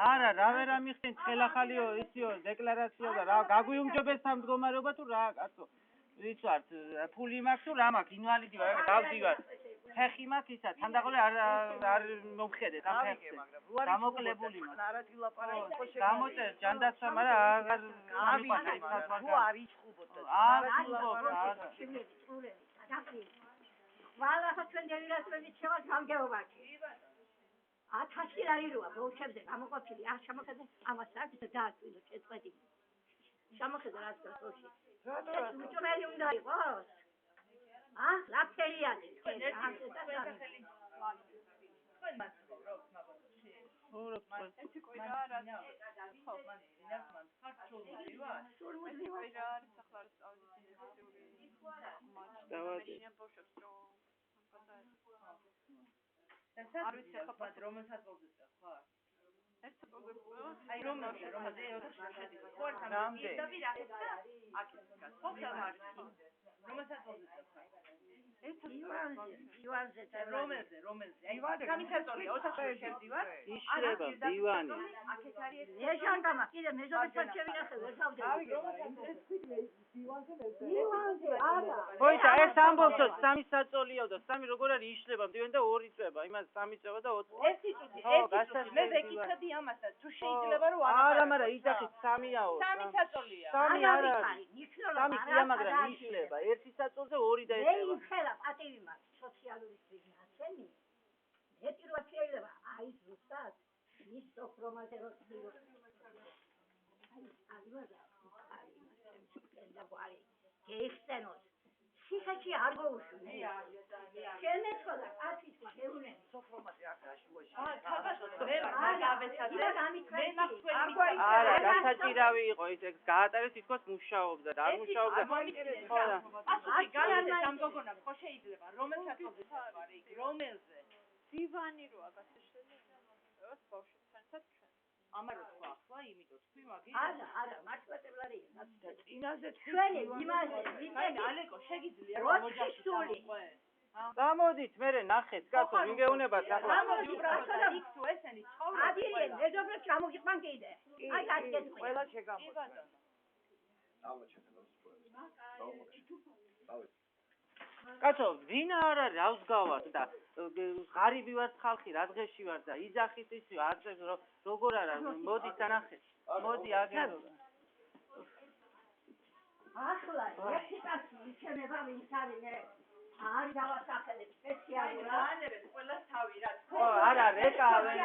არა, რა ვერ ამიხსენ ხელახალიო ისიო დეკლარაციო და რა გაგვიუმჯობეს სამდგომარეობა თუ რა კაცო. ვის ვართ, ფული მაქვს თუ რა მაქვს, ინვალიდი ვარ, გავდივარ. ფეხი მაქვს ისა, თანდაყოლე არ მომხედეთ ამ ფეხზე. გამოკლებული მაქვს. გამოწერ ჯანდაცვა, მაგრამ აღარ ამიყვანა ის საზღვარგარეთ. თუ არ იწყუბოთ. Ვალა ჩვენ დელიგაციები შევა სამგეობაში. 1000 ლარი როა ბოლშევზე გამოყოფილი არ შემოხედე ამას აქვს დააწვიდო შეწყვეტი. შემოხედე რაც გასულში. უჭმელი უნდა იყოს. რა ფერიანი. თქვენ მას ერთი კვირა რა ხო მან ინახმან ხარჩული ვარ სურმუდი ვარ არის ახლა სწავლის ინტენსიური ბავშვებს რომ არ ვიცი ახლა პად რომელსაც მოგწევ ხო ეს აი რომელზე ხო რამდენი აქეთ ხო ხალხი რომელსაც მოგწევ იوانზე რომელზე აი გამიცატორია ოთახში შევდივარ იშლება დივანი აქეთ არის ეჟანგამა კიდე მეზობეთან შევინახე ვერ გავდები დივანზე არა ხოიცა ეს ამბობდო 3 საწოლიო და 3 როგორ არის იშლება დივანი და 2 წვება იმას 3 წვება და 4 ერთი წუთი მე ვეკითხები ამასაც თუ შეიძლება რომ არა მაგრამ იძახით 3-აო 3 საწოლია 3 არა 3 კი მაგრამ იშლება 1 საწოლზე 2 და ეცება პატივი მაქვს სოციალური სიგნაცემი მე პირველად შეიძლება აი ზუსტად ის სოფრომაზე რო ცდილობ აი ვარ გეიხსენოს სიხაჭი არ გოუშვი შემეცოდა ათის მეგონა სოფრომაზე აქ გაშუაში მე მაგავეცადე მე მაქვს არა გასაჭირავი იყო ის გაატარეს თითქოს მუშაობდა და არ მუშაობდა პასუხი განაცხადა ამ გოგონა ხო შეიძლება რომელსაც ხარ იქ რომელზე დივანი როა გასაშლელი ეს ბავშვებთან საერთოდ ამარო თქვა ახლა იმიტომ თქვი მაგი არა მართლმადიდებელი წინაზე ჩვენი იმაზე ვიტყვი ალეკო შეგიძლია რომ მოჯახდე გამოდით მერე ნახეთ კაცო მიგეუნებათ ახლა გამოდი უბრალოდ იქ თუ ესენი ცხოვრობენ ადირი მეზობლებს ჩამოგიყვან კიდე აი გასკეთე ყველა შეგამოდი კაცო ვინ არა რავს გავართ და ღარიბი ვარ ხალხი რა დღეში ვარ და იძახით ის არწევს როგორ არა მოდი თანახეთ მოდი აგერო ახლა ერთი კაცი იქნება ვინც არის მე არ დავასახელებ სპეციალურად ანებეთ ყველა თავი რა ხო არა რეკავენ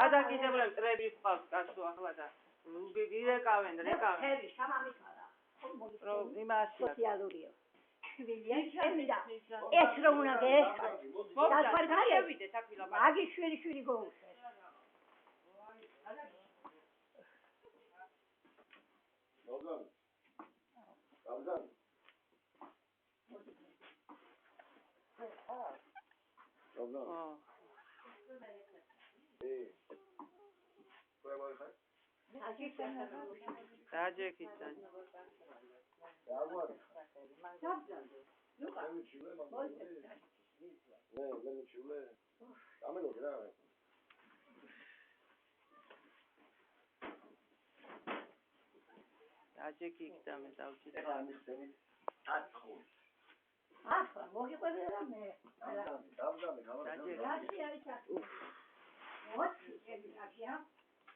გადაკიდებული წრები ხავს კაცო ახლა და გირეკავენ ჰერი სამამიქარა რომ იმაში სოციალურიო შვილია შემიდა ეს რომ უნდა გეესწრო შევიდეთ აქ ვილაპარაკეთ აგი შვილი გოუშვეს Ramzan. Tajikistan. Tajikistan me davjid. ახლა მოგიყვებოდა მე.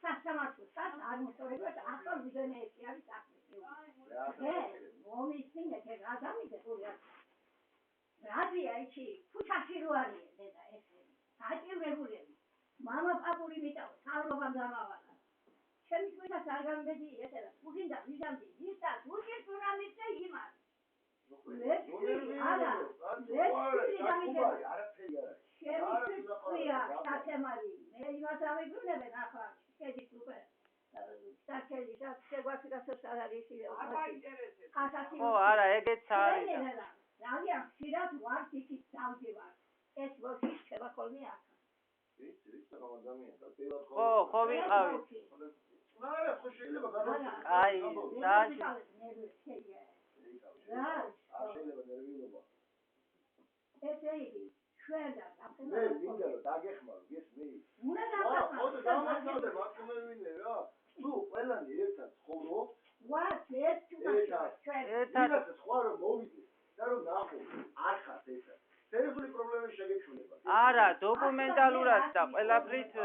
სასამართლოს არ მოსწორებია და ახლა ვიზენეები არის აკეთებული. მომისმინეთ ეს ადამიანი გურია. რადია იქი 500 რუარია დედა ამ დამავალა. ჩემი თვითას არ გამბედი ესელა. უგინდა ვიზამდი, ვისა, უჭირს უნამიცე იმას. არა, არაფერი მე იმას ამიბრუნებენ ახლა შედის უკვე სტარჩელი შეგვაქვს არ არის ო არა ეგეც არის ძალიან ხშირად ვარ იქით დავდივარ ეს მოხი შევა ხოლმე ახლა ხო ვიყავი არა ხო შეიძლება გადავიდე აი დაჟე შეიძლება ნერვიულობა ესე იგი ჩვენ და მე მინდა რომ დაგეხმარო ეს მე უნდა ხო და დამახსოვდე მაქსიმუმი რა თუ ყველანი ერთად ცხოვრობთ ვართ ერთად სხვა რომ მოვიდე და რომ ნახო არ ხართ ერთად სერიოზული პრობლემები შეგექმნება არა დოკუმენტალურად და ყველაფრით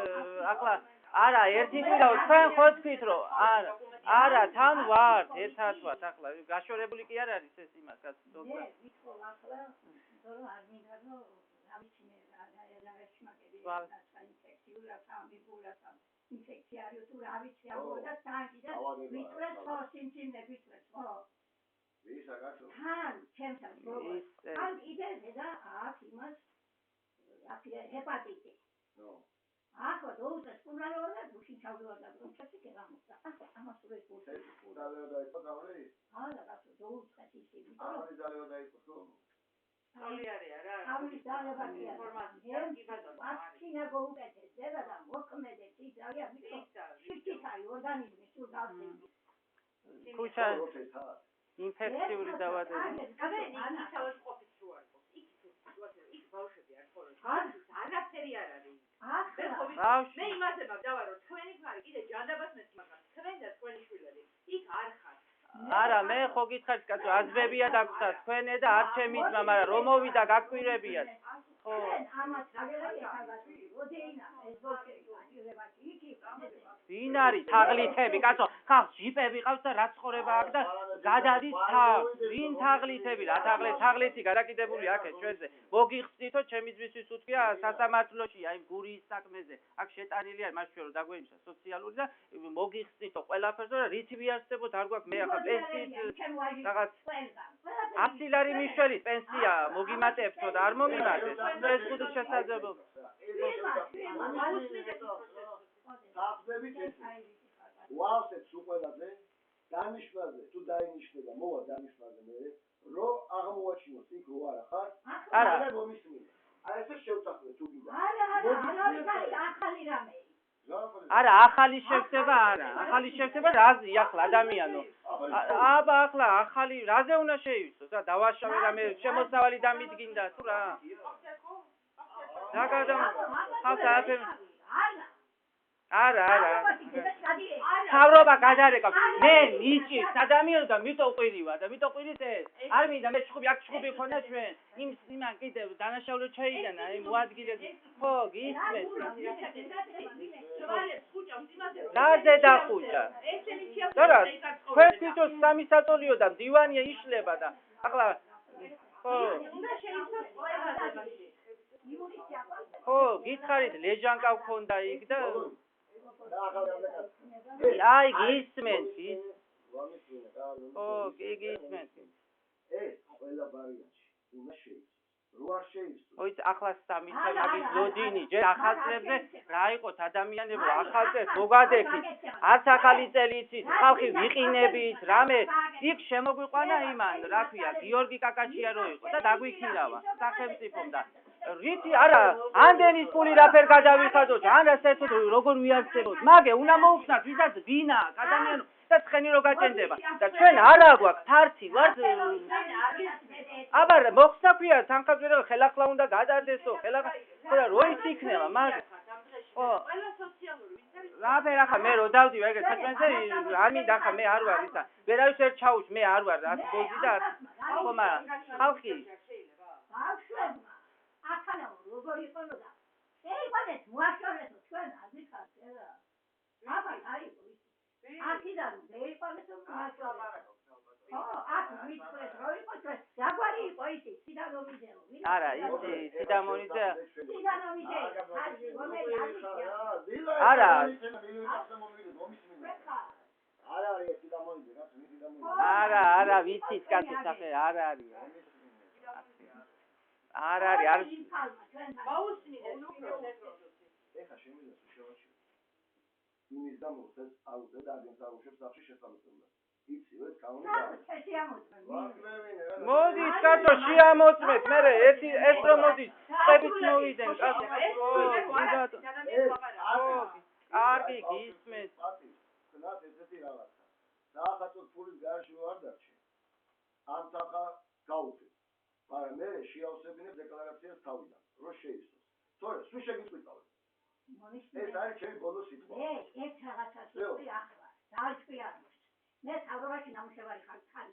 ახლა არა ერთი მინდა თქვენ ხო თქვით რომ არა თან ვართ ერთად ვართ ახლა გაშორებული კი არ არის ეს იმას რაც მე ვიქო ახლა რომ არ მინდა რომ ავიჩინე რა შეშმაკები ინფექციური სამიბულათა ინფექცია არის თუ რა ვიცი ამოდა თანკი და ვიწრეს ხო სიმსივნე ვიწრეს ხო ვისა გასო თან ჩემთან ან იდეზე და აქ იმას აქ ჰეპატიტი ნო ახლა დოუწეს კუნაროა და გუშინ ჩავდივარ და პროცესი გამოხდა ახლა ამას უნდა იფურთე და იყო გამრე არა გასო დოუწეს ისე ამის ძალება დაიწყო ხო სოლიარია რა ამის ძალება კი ინფორმაცია გიბადო აქინა გოუკეთეს ზედა და მოქმედებს ის ძალიან მიკრო შიფტიკარი ორგანიზმი სულ გავწევი ქუჩა ინფექციური დაავადებები აი ის თავის ყოფით რო არის იქ ბავშვები არ ხოლმე არაფერი არ არის მე იმაზე მაგდავა რომ თქვენი ხარი კიდე ჯანდაბას მეც მაგას თქვენ და თქვენი შვილები იქ არ ხართ არა მე ხო გითხარით კაცო აზბებია დაგხვდა თქვენე და არ ჩემი ძმა მაგრამ რომ მოვიდა გაკვირებიათ ხო ამას აგერია ხალხი როდეინა ეს ბოქერი აჭირებაში იქი ვინ არის თაღლითები კაცო ხალხ ჯიპები ყავს და რა ცხოვრება აქვს და გადადის თავს ვინ თაღლითები რა თაღლითი გადაკიდებული აქ ჩვენზე მოგიხსნითო ჩემი ძმისთვის უთქვია სასამართლოში აი გურიის საქმეზე აქ შეტანილი არის მას შევრო დაგვენიშნა სოციალური და მოგიხსნითო ყველაფერს და რითი ვიარსებოთ არ გვაქვს მე ახლა პენსიით რაღაც 100 ლარი მიშველის პენსია მოგიმატებთო და არ მომიმატეთ ეს ხუთი შესაძლებლობა საფლებით ეს ვავსებს უყველაზე დანიშნაზე თუ დაინიშნება მოვა დანიშნაზე მე რომ აღმოაჩინოს იქ რო არა ხარ არა მომისმინე აი ესე შევწახლე თუ გინდა არა ახალი რამე არა ახალი შევწება არა ახალი შევწება რაზი ახლა ადამიანო აბა ახლა ახალი რაზე უნდა შეივსოს და დავაშავე და მე შემოსავალი დამიდგინდა თუ რა დაგადამ ხალხს არა თავრობა გადარეკავს მე ნიჭის ადამიანო და მიტო ყვირივა და მიტო ყვირის ეს არ მინდა მე ჩხუბი აქ ჩხუბი ხონდა ჩვენ იმან კიდევ დანაშაულო ჩაიდანა იმ მოადგილეს ხო გისმენთ რაზე დახუჭა და თქვენ თვითონ სამი საწოლიო და მდივანია იშლება და ახლა ხო ხო გითხარით ლეჟანკა ვქონდა იქ და აი გისმენთ ო გისმენთ ეს ყველა ბარიანში უნდა შეიძლება რო არ შეიძლება ოიც ახლა სამითა მაგის ლოდინი ჯერ ახალწლებზე რა იყოთ ადამიანებო ახალწლებს მოგადექით არც ახალი წელი იცით ხალხი ვიყინებით რამე იქ შემოგვიყვანა იმან რა ქვია გიორგი კაკაჩია რო იყო და დაგვიქირავა სახელმწიფომ და რითი არა ანდენის პული რაფერ გადავიხადოთ ან ასეთო როგორ ვიარსებოთ მაგე უნდა მოუხსნათ ვისაც ვინა ადამიანო და ცხენი რო გაჭენდება და ჩვენ არა გვაქვს თართი ვართ აბა მოხსნა ქვია თანხაძვერა ხელახლა უნდა გადადესო ხელახლა ხო და რო ის იქნება მაგ ხო ყველა სოციალური რაფერ ახლა მე რო დავდივარ ეგ საჭმელზე არ მინდა ახლა მე არ ვარ ისა ვერავის ვერ ჩაუშვ მე არ ვარ ას ბოზი და ხო მაგრამ ხალხი ახლა როგორ იყონოდა შეიძლება მოაშორებო ჩვენ აზიხართ რა აბა არის აქედან შეიძლება მოაშორებო ხო აქ ვიცით რო იყო ჩვენ დაგვარი იყო ისი სიდანომიძეო. არა, იცი, სიდამონიძე. სიდანომიძე. რომელი არის? არა. არა, ვიცით კაცო სახე, არ არის. არ არის. მოусმინეთ უბრალოდ. ეხა შემიძლია შევაჩიო. იმის გამო ეს აუზე და აგენტაუშებს სახში შესაძლებლად. იცივე, კანონი და მოდი, კაცო, შეამოწმეთ, მე ეს რომ მოდის, წებით მოვიდნენ, კაცო. კარგი, გისმენთ. ხნათ ესეთი რაღაცა. საახალწლო ფულის გარშე არ დარჩე. ამ თანხა გაუწევ. მაგრამ მე შეავსებინებ დეკლარაციას თავიდან, რომ შეისწოს. თორე სულ შეგიწვიტავ. ეს არის ჩემი ბოლო სიტყვა. ეს რაღაცას ვიყრი ახლა. დაიწყი არ მოხდა. მე თავრობაში ნამუშევარი ხარ ხარ.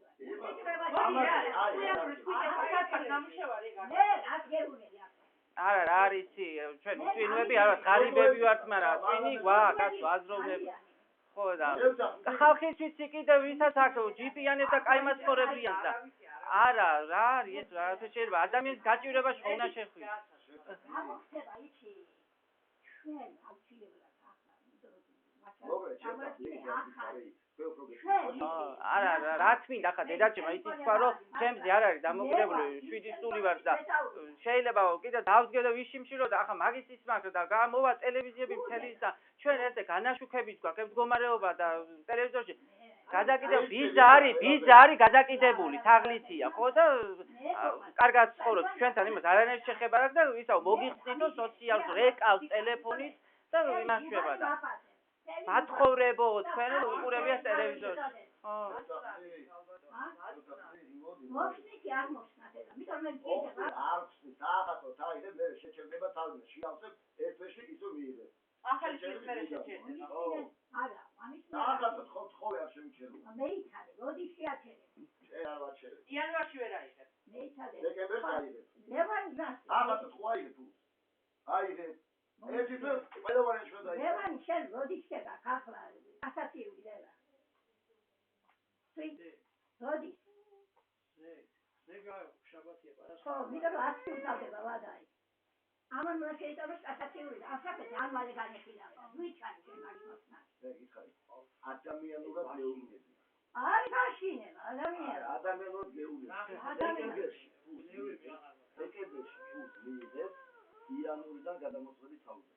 არა, არის ჩვენ წვინვები, არა, ღარიბები ვართ, მაგრამ წვინი გვაქვს, კაცო, აზროვნები. ხო და ხალხის ვიცი კიდევ ვისაც აქ ჯიპიანებს და კაი მაცხოვრებლიან და არა, რა არის ეს, რა შეიძლება ადამიანის გაჭირვებაში ხო უნდა შეხვიდე. ამოხდება იცი. ჩვენ ავჩილებდათ ახლა. არა, რა თმინდა ხა დედაჩემ, ის თქვა რომ ჩემზე არ არის დამოკიდებული, 7 სტული ვარ და შეიძლება კიდე დავსგე და ვიშიმშილო და ახლა მაგის ის მაქვს და გამოვა ტელევიზიები მთელი და ჩვენ ესე განაშუქებით გვაქვს მდგომარეობა და ტელევიზორში გადაკიდებული ვიზა არის გადაკიდებული თაღლითია ხო და კარგად ცხოვრობთ ჩვენთან იმას არანაირი შეხება აქვს და ვისაო მოგიხსნითო სოციალს რეკავს ტელეფონით და იმას შვება და მათხოვრებო თქვენ უყურებია ტელევიზორში ხო მოხსნით არ მოხსნათ და მითხრა მე კიდე არც საახალწლო თაიდე მე შეჩერდება თავიდან შეავსებ ერთში ისო მიიღე ახალი შეცერე შეჩერდება ხო არა ამის საახალწლო ხოლმე არ შემიჩერება მე იცადე როდის შეაჩერე არ ვაჩერე იანვარში ვერ აიღებ მე იცადე დეკემბერში აიღე ლევანი ზას საახალწლო ხო აიღე თუ აიღე ერთი თუ ყველავანი შევდა ლევანი შენ როდის შედა ახლა ასაციური ლევა როდის შაბათია პარასკევი. ხო, მიდრო ასი უწავდება ვადაი. ამან უნდა შეიტანოს ასაციური და ასაკეთ არ მალე განეხილავენ. ვიჩანი შენ მაგის მოსნა. მე გითხარი. ადამიანურად გეუნები. არ გაშინება, ადამიანურად გეუნები. ადამიანებში. დეკემბერში მიიღეს იანვრიდან გადამოწმების თავზე.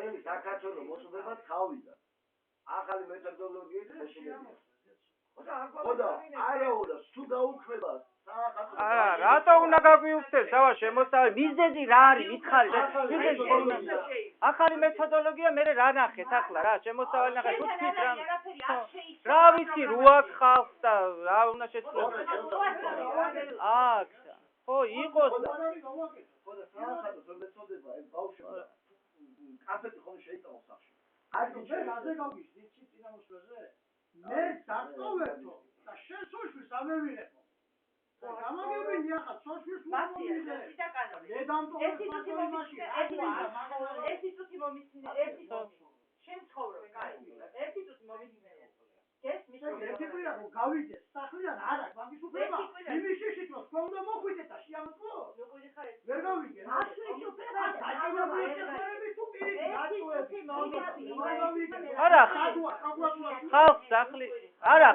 ეს საქართველოს მოწოდება თავიდან. ახალი მეთოდოლოგიით შეშლილია. ხოდა არა სულ გაუქმება საახალწლო არა რატო უნდა გაგვიუხდეს დავა შემოსავალი მიზეზი რა არის მითხარი ახალი მეთოდოლოგია მე რა ნახეთ ახლა რა შემოსავალი ნახეთ თვითონ რა ვიცი რუაქ ხალხს და რა უნდა შეცვლოს აქ ხო იყოს ხოდა საახალწლო მეთოდება ეს ბავშვი კაფეთი ხოლმე შეიტანოს სახში აი მე რაზე გავგიშდი წინამოსვლაზე მე დაწოვებო და შენ სოშვის ამევიღებო. გამაგებინი ახლა სოშვის მომივიდე. და კანონი. მე დამტოვებ ერთი წუთი მომისმინე, ერთი შენ ცხოვრობ, კაი. ერთი წუთი მომისმინე. ეს ერთი კვირა გავიდეს სახლიდან არა მაგის უფლება. იმის შეშიტოს კონდა მოხვიდე და შეამწყო. ნუ ყვირი ხარ ეს. ვერ გავიგე. ასლის უფლება და არა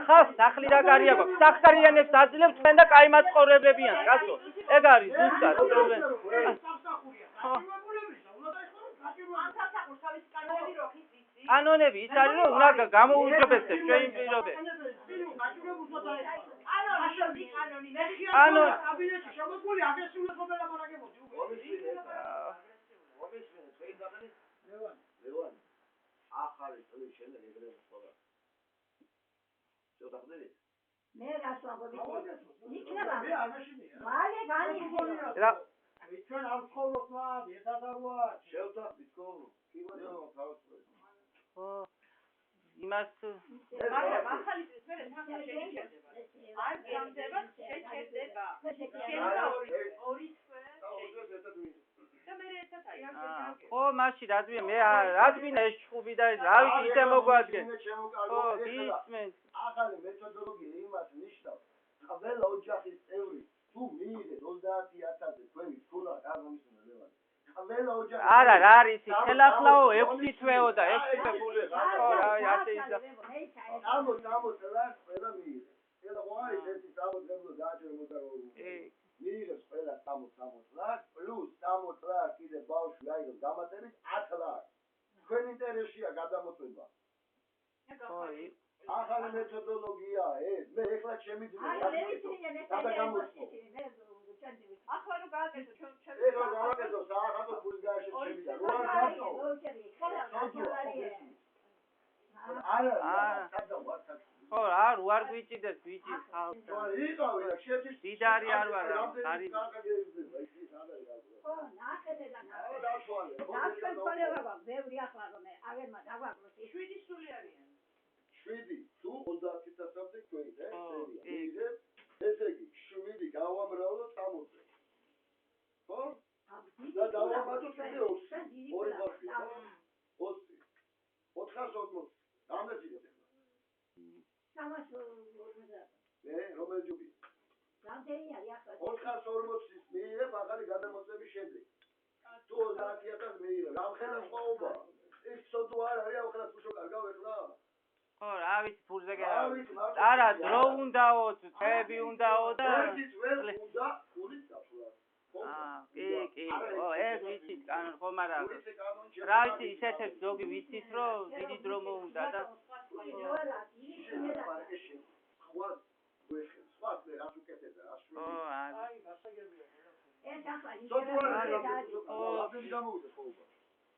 ხალხს სახლი რა გარია გვაქვს სახკარიანებს აძლევთ თქვენ და კაი მაცხოვრებლებიან კაცო ეგ არის ზუსტად კანონები ის არის რომ უნდა გამოუჯობესდეს ჩვენი პირობები კანონი კაბინეტში შემოგვული აგრესიულობა ლაპარაკებოდი ლევანი ახალი წლის შემდეგ ეგრევე მოხდა შევდახდები მე რას ვამბობ იქნება მე არ მაშინია მალე განიხილო რა ჩვენ არ ცხოვრობ მაგ ერთადაროა შევდახდი თქო კი ვარ თავისუფლად ხო იმას მაგრამ ახალი წლის მერე თან შეიჭერდება არ გამდება შეჭერდება შეიძლება ორი თვე და მე ერთად აი ხო მაშინ რადგან მე რადგან ეს ჩხუბი და რა ვიცი ისე მოგვადგენ ხო გისმენთ ახალი მეთოდოლოგია იმას ნიშნავს ყველა ოჯახის წევრი თუ მიიღეთ 30,000 თქვენი თულა გამომისმენთ ლევანი. ყველა ოჯახის არა, რა არის ის? ხელახლაო 6 თვეო და 6 თვე ხო რა, ასე ისა. ამოთ რა ყველა მიიღეთ. ყველა ყარი ერთი სამოძებნო დააჭერე მოტარული. მიიღეს ყველა 60 ლარს პლუს 60 ლარს კიდე ბავშვი აიღებს დამატებით 10 ლარს. თქვენ ინტერესია გადამოწმება. ახალი მეთოდოლოგიაა ეს. მე ეხლა შემიძლია. ახლა რო გააკეთო ჩვენ ეხლა გავაკეთო საახალო ფულის გარეშე შემიძლია. რო არ გაწო. არა, ხო, არ გვიჭიდეს ბიჭი ხალხს. იყავი რა, შეჭის. დიდარი არ ვარ, არის. ხო, ნახეთ და ნახეთ. დაშვალე. დაშვენ ხოლება, ბევრი ახლა რომ აღერმა დაგვაკლოს. 7 სული არიან. 7 თუ 30,000-ზე თქვენი და სერია. ესე იგი 7 გავამრავლოთ 60-ზე. ხო? და დავამატოთ კიდე 20. ორი ბავშვი. 20. 440. რამდენია? 350. რომელი ჯუბი? რამდენი არის ახლა? 440-ის მიიღებ ახალი გადამოწმების შემდეგ. თუ 30,000 მიიღებ, ამხელა სხვაობა. ის ცოტა არ არის, ამხელა თუშო კარგავ ეხლა. ხო, რა ვიცი ფულზე გერა. არა, დრო უნდაო, წები უნდაო და ერთიც ვერ უნდა ფულის დაფლა. კი, ო, ეს ვიცი, კანონ ხომ არა. რა ვიცი, ისეთებს ზოგი ვიცით, რომ დიდი დრო მოუნდა და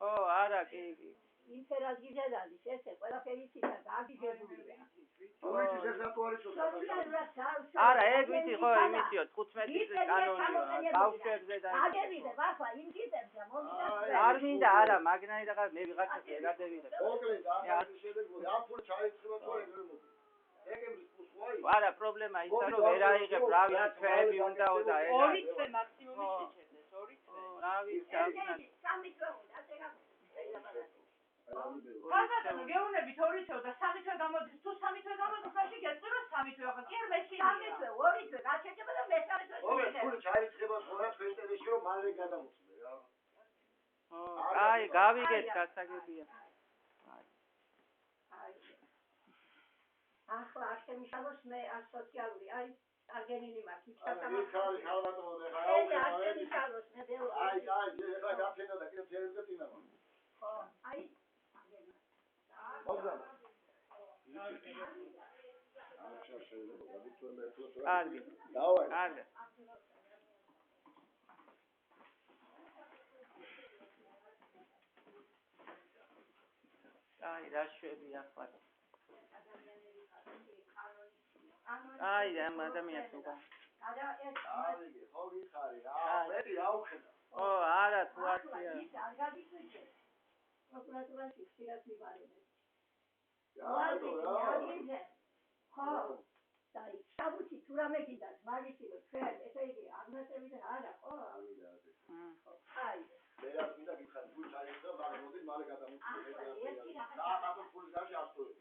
ო, არა, კი. ინტერაგიზედადი ესე ყველაფერი ციტა გაგიგებულია. არა, ეგ ვიცი ხო, იმისიო, 15 წლის კანონია, ბავშვებზე და აგებიდე, ახლა იმ კიტებზე მომიდე. არ მინდა, არა, მაგნაი და მე ვიღაცას ეგადევიდე. არა, პრობლემა ისა, რომ ვერ აიღებ, რა ვიცი, თვეები უნდაო და ეგ. 2 თვე მაქსიმუმი შეჭერდეს, 2 თვე. რა ვიცი, აკნად. ხალხო, გეუბნებით 2 თვე და 3 თვე გამოდის, თუ 3 თვე გამოდის, მაშინ გეწყირო 3 თვე, ხო, კი არ მეშინია. 3 თვე, 2 თვე, გაჩერდება და მე-3 თვე. ოღონდ ჩაიწყება ხოლმე თქვენ ინტერესში რომ მალე გადამოწმე რა. აი, გავიგეთ, გასაგებია. ახლა აღემიშალოს მე ასოციალური, აი, არგენინი მაქვს, ის ხალი ხალხატო და აღემიშალოს მე ბევრი. აი, ეხლა გაფენა და კიდევ შეიძლება წინა. ხო, აი. მოგზაურე. კარგი. დავაი. კარგი. აი, რა შვები ახლა. აი, ამ ადამიანს უკვე. აი, ხო გიხარი. მე აუხედა. ო, არა, თუ არცია. ის არ გადიშვიდე. პროკურატურაში ხშირად ვიბარებენ. ხო, და საბუთი თუ რამე გიდას, მაგისი რომ ჩვენ, ესე იგი, აღმასებიდან არა, ხო? აი. მე რა მინდა გიხარ, თუ ჩაიწყდა, მაგოდი მალე გადამოწმე. საახალო ფულის გარეშე ასწორებ.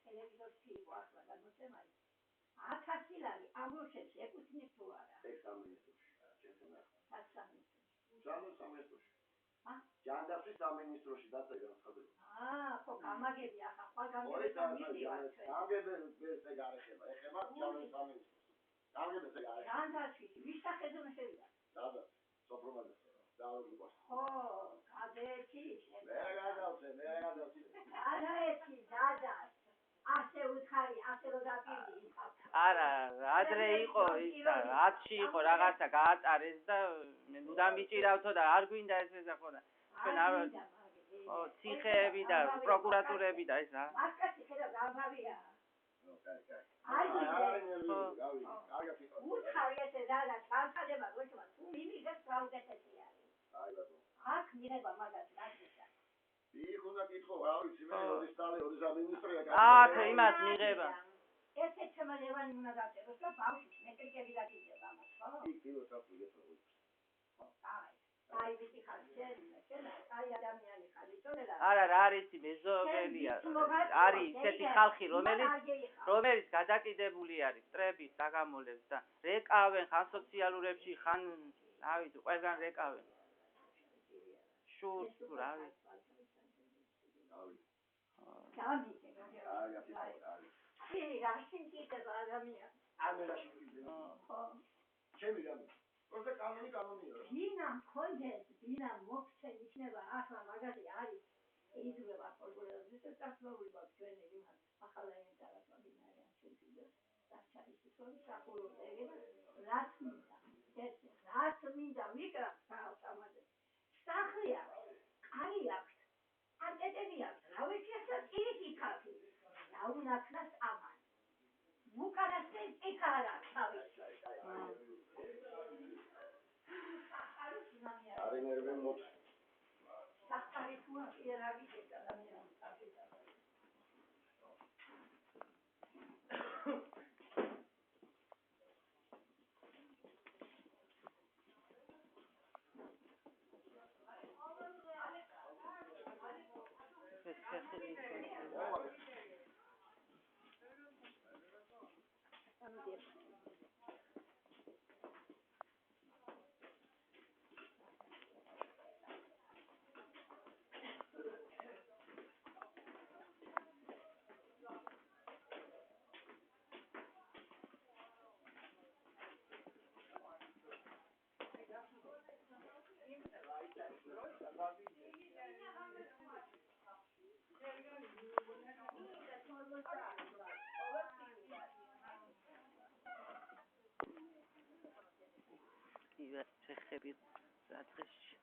ტელევიზორში იყო ახლა გადმოცემალი. 1000 ლარი ამოშენს ეკუთვნის თუ არა. ეს სამინისტროში, ჩემთან ახლა. სამინისტროში. ჯანდაცვის სამინისტროში დაწერა ხდება. ხო, გამაგები ახლა, სხვა გამგებელს მივიდივარ ჩვენ. გამგებელს ეგ არ ეხება, ეხება ჯანდაცვის სამინისტროს. გამგებელს ეგ არ ეხება. ჯანდაცვის, ვის სახელზე უნდა შევიდა? დადა, სოფრომაძე. დაუგიბოს. ხო, გადაეცი. მე გადავწე. გადაეცი, დადა. ასე უთხარი, ასე რომ დაპირდი. არა, ადრე იყო ის და 10-ში იყო რაღაცა გაატარეს და მე ნუ დამიჭირავთო და არ გვინდა ეს ხო და ჩვენ არ ო ციხეები და პროკურატურები და ეს რა. მაკაცი ხედავ გამავია. აი, უთხარი ესე დადა, ჩანხადება გოჩმა, თუ მიმიღებს რაუდეთეთი არის. აი ბატონო. აქ მიღება მაგას გასწია. იქ უნდა კითხო, რა ვიცი, მე ოდის ტალე, ოდის ამინისტრია. აქ იმას მიღება. ესე ჩემ ლევანი უნდა დაწეროს და ბავშვს მეტრიკები დაგიდება მას, ხო? იქ კილოს აფრიგეთ როგორ. აი. აი ვიცი ხარ შენ აი ადამიანი ხარ იცოდე და არა რა არის მეზობელია არის ისეთი ხალხი რომელიც გადაკიდებული არის მტრების საგამოლებს და რეკავენ ხან სოციალურებში ხან რა ვიცი ყველგან რეკავენ შურს რა ვიცი რაშინ კიდევ ადამიანი ამერაში ჩემი რამე პროზე კანონია ვინა მქონდეს ვინა მოქცე იქნება ახლა მაგარი არის იზრდება პორგოლები და დასწრებული აქვს ჩვენი იმას ახლა ინტერესა დინარიან შეიძლება დაჩაის ისორი საფუძველი რაც მინდა ვიკრა საავტომატზე სახლია კარი აქვს ანტენები აქვს რა ვიცი ახლა პირიქით ხალხი რა უნახნას ამან უკანასკენ ეკარა თავის არის ნერვი მოთ სახარი თუ არა ვიცი ადამიანს ჩეხები სადღეში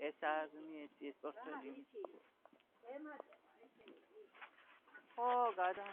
ეს არის ეს პორტფელი ხო გადა